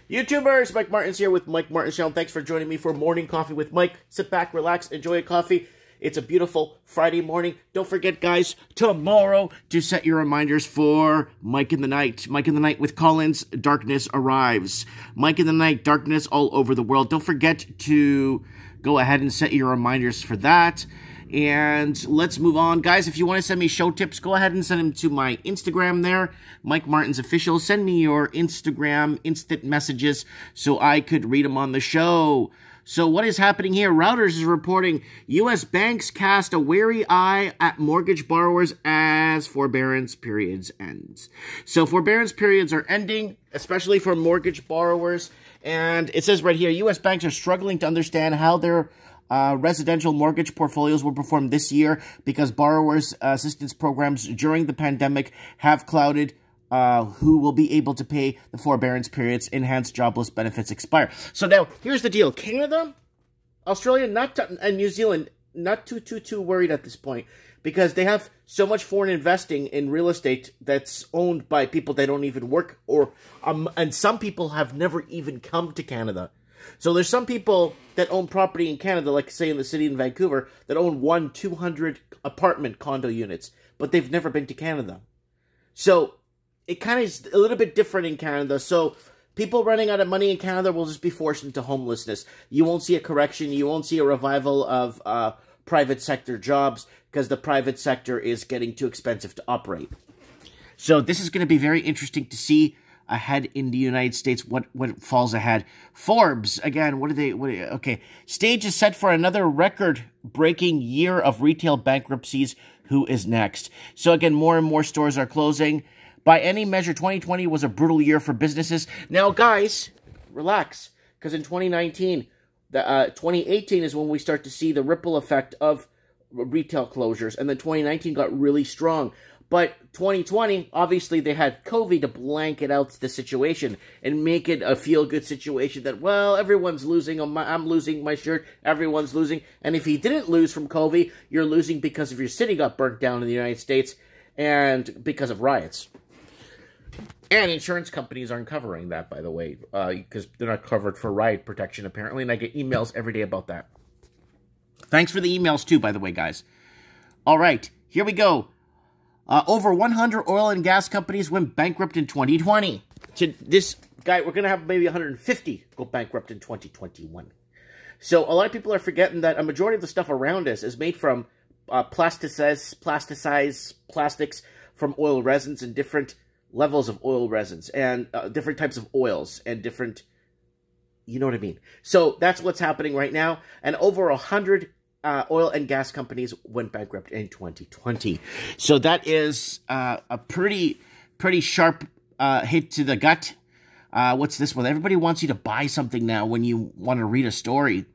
YouTubers, Mike Martin's here with Mike Martin's Channel. Thanks for joining me for Morning Coffee with Mike. Sit back, relax, enjoy a coffee. It's a beautiful Friday morning. Don't forget, guys, tomorrow to set your reminders for Mike in the Night. Mike in the Night with Collins, Darkness Arrives. Mike in the Night, Darkness All Over the World. Don't forget to go ahead and set your reminders for that. And let's move on. Guys, if you want to send me show tips, go ahead and send them to my Instagram there, Mike Martin's Official. Send me your Instagram instant messages so I could read them on the show. So what is happening here? Reuters is reporting U.S. banks cast a wary eye at mortgage borrowers as forbearance periods ends. So forbearance periods are ending, especially for mortgage borrowers. And it says right here, U.S. banks are struggling to understand how their residential mortgage portfolios will perform this year because borrowers' assistance programs during the pandemic have clouded who will be able to pay the forbearance periods. Enhanced jobless benefits expire. So now, here's the deal. Canada, Australia, and New Zealand, not too worried at this point because they have so much foreign investing in real estate that's owned by people that don't even work, and some people have never even come to Canada. So there's some people that own property in Canada, like say in the city in Vancouver, that own 200 apartment condo units, but they've never been to Canada. So it kind of is a little bit different in Canada. So people running out of money in Canada will just be forced into homelessness. You won't see a correction. You won't see a revival of private sector jobs because the private sector is getting too expensive to operate. So this is going to be very interesting to see ahead in the United States, what falls ahead. Forbes, again, okay. Stage is set for another record-breaking year of retail bankruptcies. Who is next? So again, more and more stores are closing. By any measure, 2020 was a brutal year for businesses. Now, guys, relax, because in 2019, 2018 is when we start to see the ripple effect of retail closures, and then 2019 got really strong. But 2020, obviously, they had COVID to blanket out the situation and make it a feel-good situation that, well, everyone's losing. I'm losing my shirt. Everyone's losing. And if he didn't lose from COVID, you're losing because of your city got burnt down in the United States and because of riots. And insurance companies aren't covering that, by the way, because they're not covered for riot protection, apparently. And I get emails every day about that. Thanks for the emails, too, by the way, guys. All right, here we go. Over 100 oil and gas companies went bankrupt in 2020. To this guy, we're going to have maybe 150 go bankrupt in 2021. So a lot of people are forgetting that a majority of the stuff around us is made from plasticized plastics from oil resins and different levels of oil resins and different types of oils and different, you know what I mean. So that's what's happening right now. And over 100 oil and gas companies went bankrupt in 2020. So that is a pretty sharp hit to the gut. What's this one? Everybody wants you to buy something now when you want to read a story.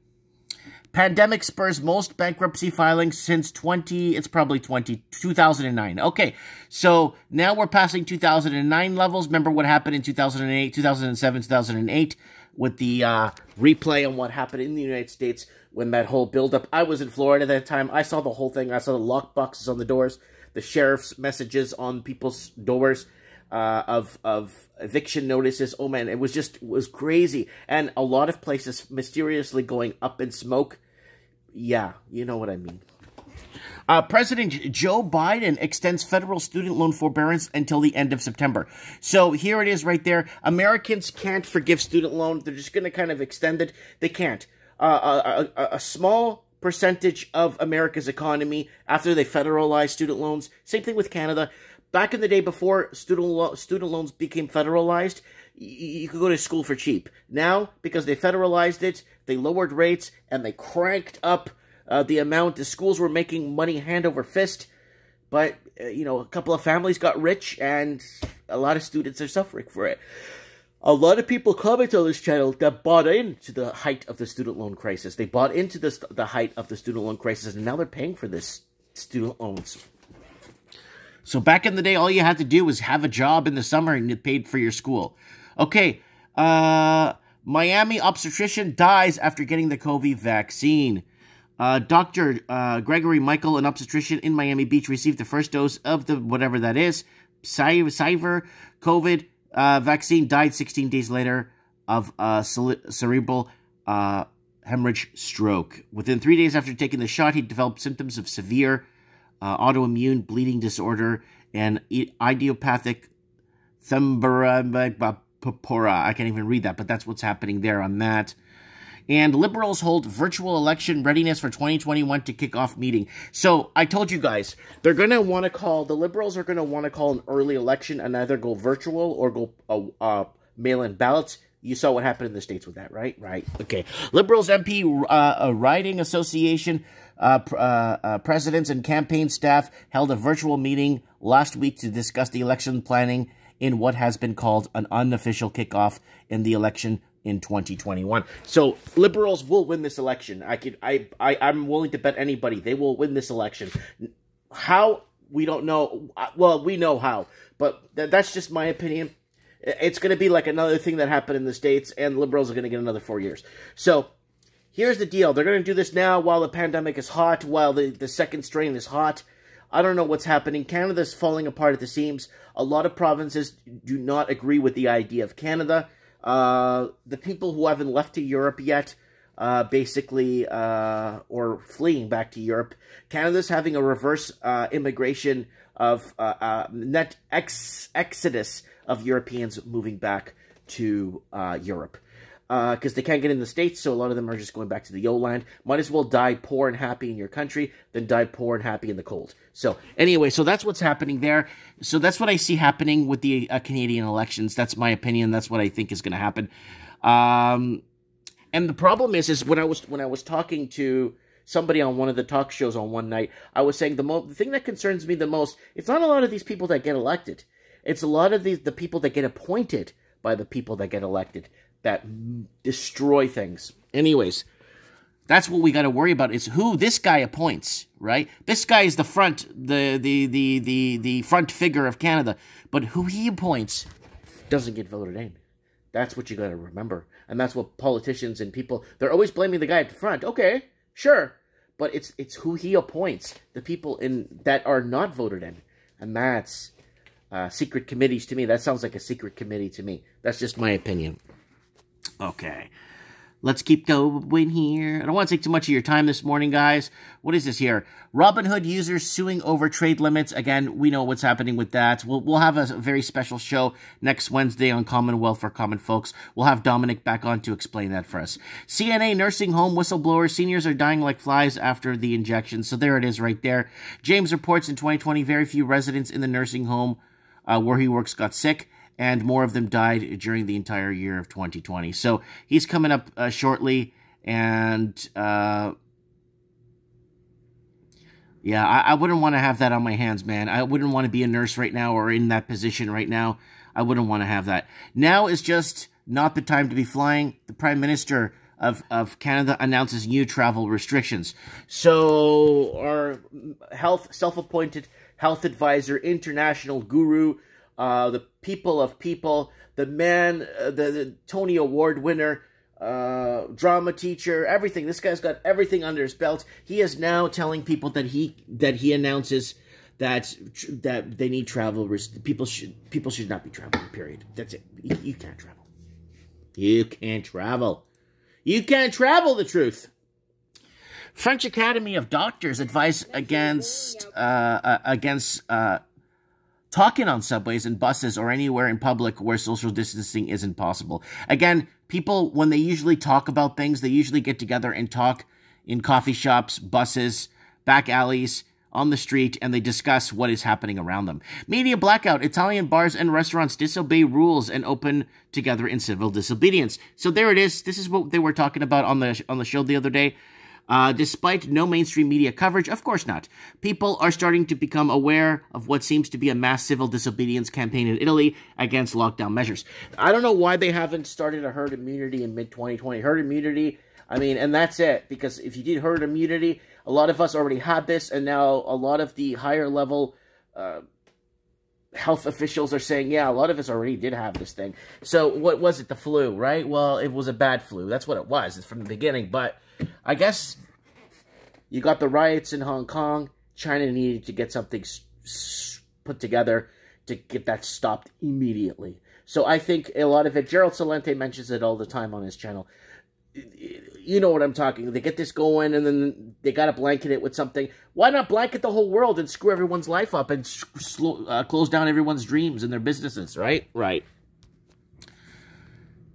Pandemic spurs most bankruptcy filings since 2009. Okay, so now we're passing 2009 levels. Remember what happened in 2008, 2007, 2008 with the replay on what happened in the United States when that whole buildup. I was in Florida at that time. I saw the whole thing. I saw the lock boxes on the doors, the sheriff's messages on people's doors of eviction notices. Oh, man, it was crazy. And a lot of places mysteriously going up in smoke. Yeah, you know what I mean. President Joe Biden extends federal student loan forbearance until the end of September. So here it is right there. Americans can't forgive student loans. They're just going to kind of extend it. They can't. A small percentage of America's economy after they federalized student loans. Same thing with Canada. Back in the day before student loans became federalized, you could go to school for cheap. Now, because they federalized it, they lowered rates and they cranked up the amount the schools were making money hand over fist. But, you know, a couple of families got rich and a lot of students are suffering for it. A lot of people comment on this channel that bought into the height of the student loan crisis. They bought into the height of the student loan crisis, and now they're paying for this student loans. So back in the day, all you had to do was have a job in the summer and you paid for your school. Okay, Miami obstetrician dies after getting the COVID vaccine. Dr. Gregory Michael, an obstetrician in Miami Beach, received the first dose of the whatever that is, COVID vaccine, died 16 days later of cerebral hemorrhage stroke. Within 3 days after taking the shot, he developed symptoms of severe autoimmune bleeding disorder and idiopathic thromboembolic. I can't even read that, but that's what's happening there on that. And liberals hold virtual election readiness for 2021 to kick off meeting. So I told you guys, they're going to want to call, the liberals are going to want to call an early election and either go virtual or go mail-in ballots. You saw what happened in the States with that, right? Right. Okay. Liberals MP Riding Association presidents and campaign staff held a virtual meeting last week to discuss the election planning in what has been called an unofficial kickoff in the election in 2021. So liberals will win this election. I'm willing to bet anybody they will win this election. How? We don't know. Well, we know how, but that's just my opinion. It's going to be like another thing that happened in the States, and liberals are going to get another 4 years. So here's the deal. They're going to do this now while the pandemic is hot, while the second strain is hot. I don't know what's happening. Canada's falling apart at the seams. A lot of provinces do not agree with the idea of Canada. The people who haven't left to Europe yet, basically, or fleeing back to Europe, Canada's having a reverse immigration of net exodus of Europeans moving back to Europe. Because they can't get in the States, so a lot of them are just going back to the old land. Might as well die poor and happy in your country than die poor and happy in the cold. So anyway, so that's what's happening there. So that's what I see happening with the Canadian elections. That's my opinion. That's what I think is going to happen. And the problem is when I was talking to somebody on one of the talk shows on one night, I was saying the thing that concerns me the most, it's not a lot of these people that get elected. It's a lot of the people that get appointed by the people that get elected that destroy things. Anyways, that's what we got to worry about is who this guy appoints, right? This guy is the front figure of Canada, but who he appoints doesn't get voted in. That's what you got to remember. And that's what politicians and people, they're always blaming the guy at the front. Okay, sure. But it's who he appoints, the people that are not voted in. And that's secret committees to me. That sounds like a secret committee to me. That's just my opinion. Okay, let's keep going here. I don't want to take too much of your time this morning, guys. What is this here? Robinhood users suing over trade limits. Again, we know what's happening with that. We'll have a very special show next Wednesday on Commonwealth for Common Folks. We'll have Dominic back on to explain that for us. CNA nursing home whistleblower. Seniors are dying like flies after the injection. So there it is right there. James reports in 2020, very few residents in the nursing home where he works got sick, and more of them died during the entire year of 2020. So he's coming up shortly, and yeah, I wouldn't want to have that on my hands, man. I wouldn't want to be a nurse right now or in that position right now. I wouldn't want to have that. Now is just not the time to be flying. The Prime Minister of Canada announces new travel restrictions. So our self-appointed health advisor, international guru, the people of people, the man, the Tony Award winner, drama teacher, everything. This guy's got everything under his belt. He is now telling people that he announces that they need travel. People should not be traveling. Period. That's it. You can't travel. You can't travel. You can't travel. The truth. French Academy of Doctors advise against talking on subways and buses or anywhere in public where social distancing isn't possible. Again, people, when they usually talk about things, they usually get together and talk in coffee shops, buses, back alleys, on the street, and they discuss what is happening around them. Media blackout. Italian bars and restaurants disobey rules and open together in civil disobedience. So there it is. This is what they were talking about on the show the other day. Despite no mainstream media coverage, of course not. People are starting to become aware of what seems to be a mass civil disobedience campaign in Italy against lockdown measures. I don't know why they haven't started a herd immunity in mid-2020. Herd immunity, I mean, and that's it. Because if you did herd immunity, a lot of us already had this, and now a lot of the higher level health officials are saying, yeah, a lot of us already did have this thing. So what was it? The flu, right? Well, it was a bad flu. That's what it was. It's from the beginning, but I guess you got the riots in Hong Kong. China needed to get something put together to get that stopped immediately. So I think a lot of it, Gerald Celente mentions it all the time on his channel. You know what I'm talking. They get this going, and then they got to blanket it with something. Why not blanket the whole world and screw everyone's life up and close down everyone's dreams and their businesses, right? Right.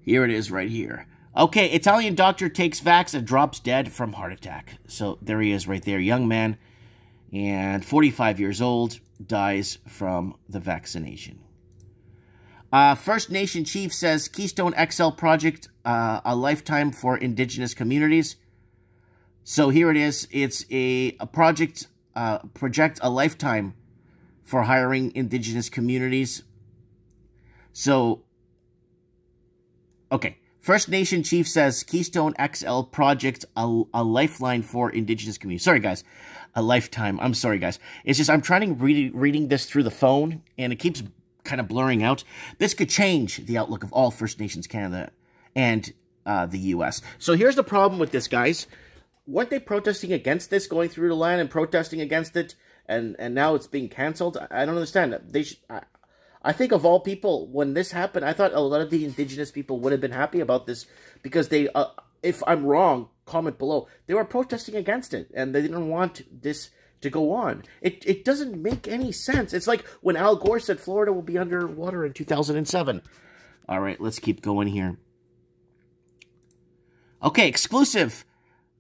Here it is right here. Okay, Italian doctor takes vax and drops dead from heart attack. So there he is right there, young man, and 45 years old, dies from the vaccination. First Nation chief says Keystone XL project, a lifetime for indigenous communities. So here it is. It's a project, a lifetime for hiring indigenous communities. So, okay. First Nation chief says Keystone XL project, a lifeline for indigenous communities. Sorry, guys. A lifetime. I'm sorry, guys. It's just I'm trying to reading this through the phone, and it keeps kind of blurring out. This could change the outlook of all First Nations Canada and the U.S. So here's the problem with this, guys. Weren't they protesting against this, going through the land and protesting against it, and now it's being canceled? I don't understand. They I think of all people, when this happened, I thought a lot of the indigenous people would have been happy about this because they, if I'm wrong, comment below. They were protesting against it, and they didn't want this to go on. It doesn't make any sense. It's like when Al Gore said Florida will be underwater in 2007. All right, let's keep going here. Okay, exclusive.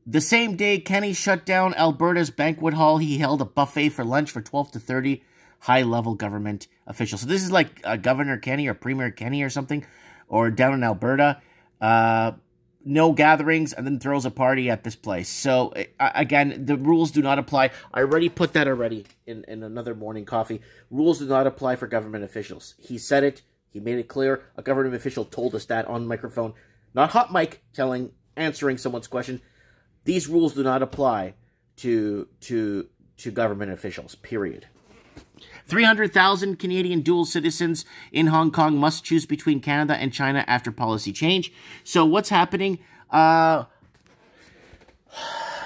The same day Kenny shut down Alberta's banquet hall, he held a buffet for lunch for 12 to 30 high-level government officials. So this is like Governor Kenny or Premier Kenny or something, or down in Alberta. No gatherings, and then throws a party at this place. So, again, the rules do not apply. I already put that in another morning coffee. Rules do not apply for government officials. He said it. He made it clear. A government official told us that on microphone. Not hot mic, answering someone's question. These rules do not apply to government officials, period. 300,000 Canadian dual citizens in Hong Kong must choose between Canada and China after policy change. So what's happening?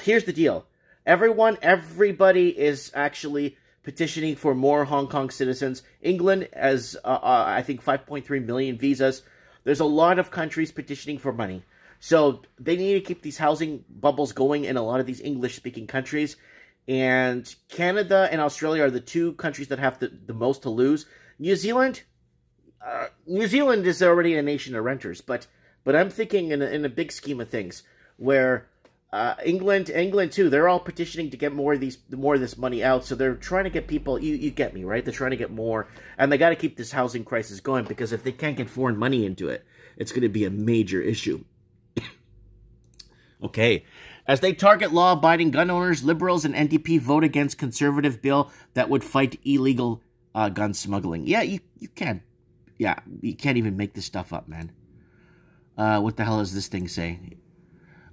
Here's the deal. Everybody is actually petitioning for more Hong Kong citizens. England has, I think, 5.3 million visas. There's a lot of countries petitioning for money. So they need to keep these housing bubbles going in a lot of these English-speaking countries. And Canada and Australia are the two countries that have the most to lose. New Zealand is already a nation of renters, but I'm thinking in a big scheme of things, where England too, they're all petitioning to get more of this money out. So they're trying to get people. You get me, right? They're trying to get more, and they got to keep this housing crisis going, because if they can't get foreign money into it, it's going to be a major issue. Okay. As they target law-abiding gun owners, Liberals and NDP vote against conservative bill that would fight illegal gun smuggling. Yeah, you can't. Yeah, you can't even make this stuff up, man. What the hell does this thing say?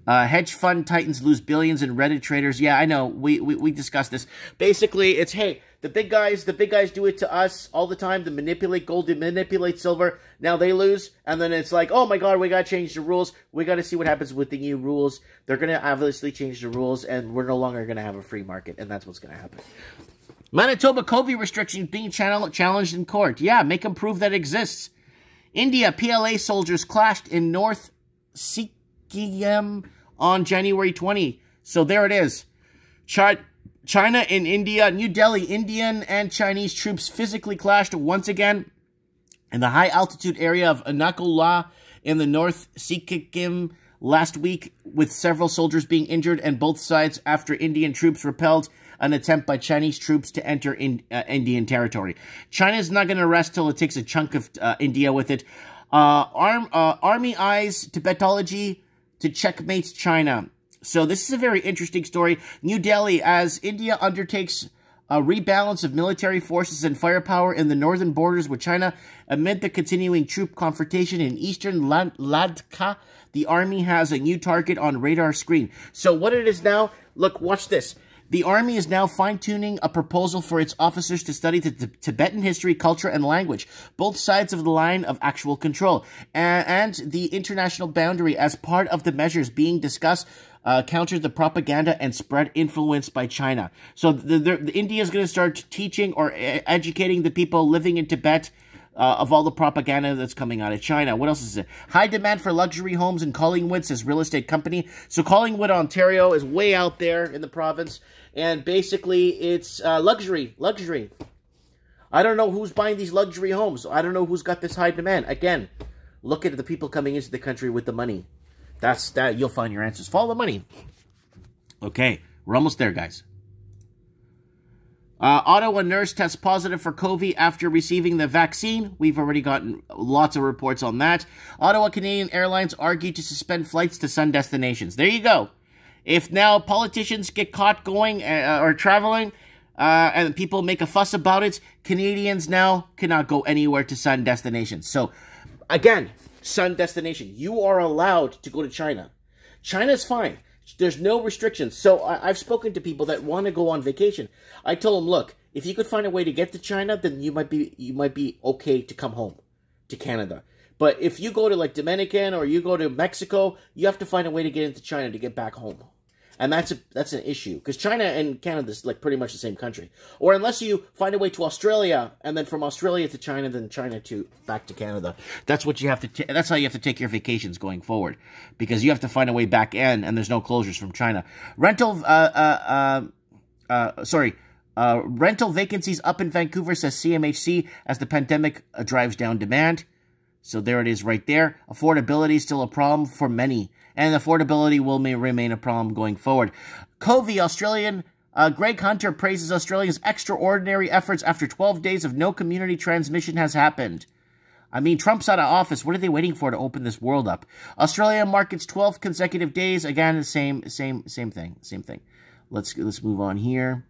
Hedge fund titans lose billions and Reddit traders. Yeah, I know. We discussed this. Basically, it's, hey, the big guys do it to us all the time. They manipulate gold, they manipulate silver. Now they lose, and then it's like, oh my god, we gotta change the rules. We gotta see what happens with the new rules. They're gonna obviously change the rules, and we're no longer gonna have a free market, and that's what's gonna happen. Manitoba COVID restrictions being challenged in court. Yeah, make them prove that it exists. India, PLA soldiers clashed in North Sikkim on January 20. So there it is. China and India, New Delhi, Indian and Chinese troops physically clashed once again in the high-altitude area of Nakola in the North Sikkim last week, with several soldiers being injured and both sides after Indian troops repelled an attempt by Chinese troops to enter Indian territory. China is not going to rest till it takes a chunk of India with it. Army eyes Tibetology to checkmate China. So this is a very interesting story. New Delhi, as India undertakes a rebalance of military forces and firepower in the northern borders with China amid the continuing troop confrontation in eastern Ladakh, the army has a new target on radar screen. So what it is now, look, watch this. The army is now fine-tuning a proposal for its officers to study the Tibetan history, culture, and language, both sides of the line of actual control, and the international boundary as part of the measures being discussed counter the propaganda and spread influence by China. So India is going to start teaching or educating the people living in Tibet of all the propaganda that's coming out of China. What else is it? High demand for luxury homes in Collingwood, says real estate company. So Collingwood, Ontario is way out there in the province. And basically, it's luxury. I don't know who's buying these luxury homes. I don't know who's got this high demand. Again, look at the people coming into the country with the money. That's that. You'll find your answers. Follow the money. Okay, we're almost there, guys. Ottawa nurse tests positive for COVID after receiving the vaccine. We've already gotten lots of reports on that. Ottawa Canadian Airlines argued to suspend flights to sun destinations. There you go. If now politicians get caught going or traveling and people make a fuss about it, Canadians now cannot go anywhere to sun destinations. So, again, sun destination. You are allowed to go to China. China's fine. There's no restrictions. So I've spoken to people that want to go on vacation. I told them, look, if you could find a way to get to China, then you might be okay to come home to Canada. But if you go to like Dominican or you go to Mexico, you have to find a way to get into China to get back home. And that's an issue, because China and Canada is like pretty much the same country. Or unless you find a way to Australia, and then from Australia to China, then China to back to Canada. That's what you have to. That's how you have to take your vacations going forward, because you have to find a way back in, and there's no closures from China. Rental vacancies up in Vancouver, says CMHC, as the pandemic drives down demand. So there it is right there. Affordability is still a problem for many, and affordability will remain a problem going forward. COVID, Australian, Greg Hunter praises Australia's extraordinary efforts after 12 days of no community transmission has happened. I mean, Trump's out of office. What are they waiting for to open this world up? Australia markets 12 consecutive days. Again, the same thing. Let's move on here.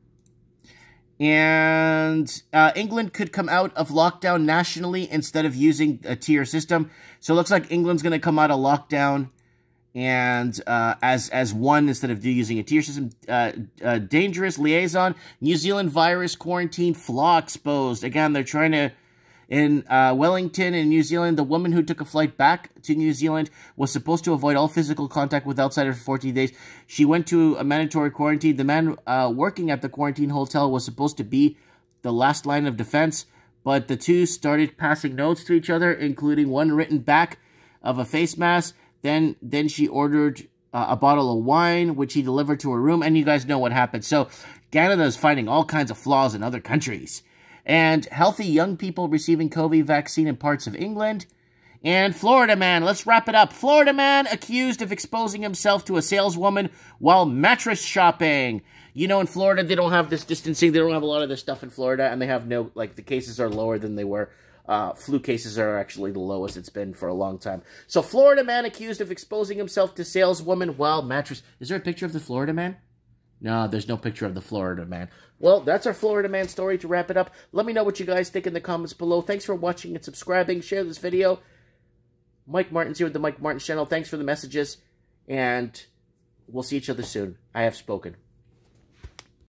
And England could come out of lockdown nationally instead of using a tier system. So it looks like England's going to come out of lockdown and as one instead of using a tier system. Dangerous liaison. New Zealand virus quarantine flaw exposed. Again, they're trying to... In Wellington, in New Zealand, the woman who took a flight back to New Zealand was supposed to avoid all physical contact with outsiders for 14 days. She went to a mandatory quarantine. The man working at the quarantine hotel was supposed to be the last line of defense, but the two started passing notes to each other, including one written back of a face mask. Then she ordered a bottle of wine, which he delivered to her room, and you guys know what happened. So Canada is finding all kinds of flaws in other countries. And healthy young people receiving COVID vaccine in parts of England. And Florida man, let's wrap it up. Florida man accused of exposing himself to a saleswoman while mattress shopping. You know, in Florida, they don't have this distancing. They don't have a lot of this stuff in Florida. And they have no, like, the cases are lower than they were. Flu cases are actually the lowest it's been for a long time. So Florida man accused of exposing himself to saleswoman while mattress. Is there a picture of the Florida man? No, there's no picture of the Florida man. Well, that's our Florida man story to wrap it up. Let me know what you guys think in the comments below. Thanks for watching and subscribing. Share this video. Mike Martin's here with the Mike Martin channel. Thanks for the messages. And we'll see each other soon. I have spoken.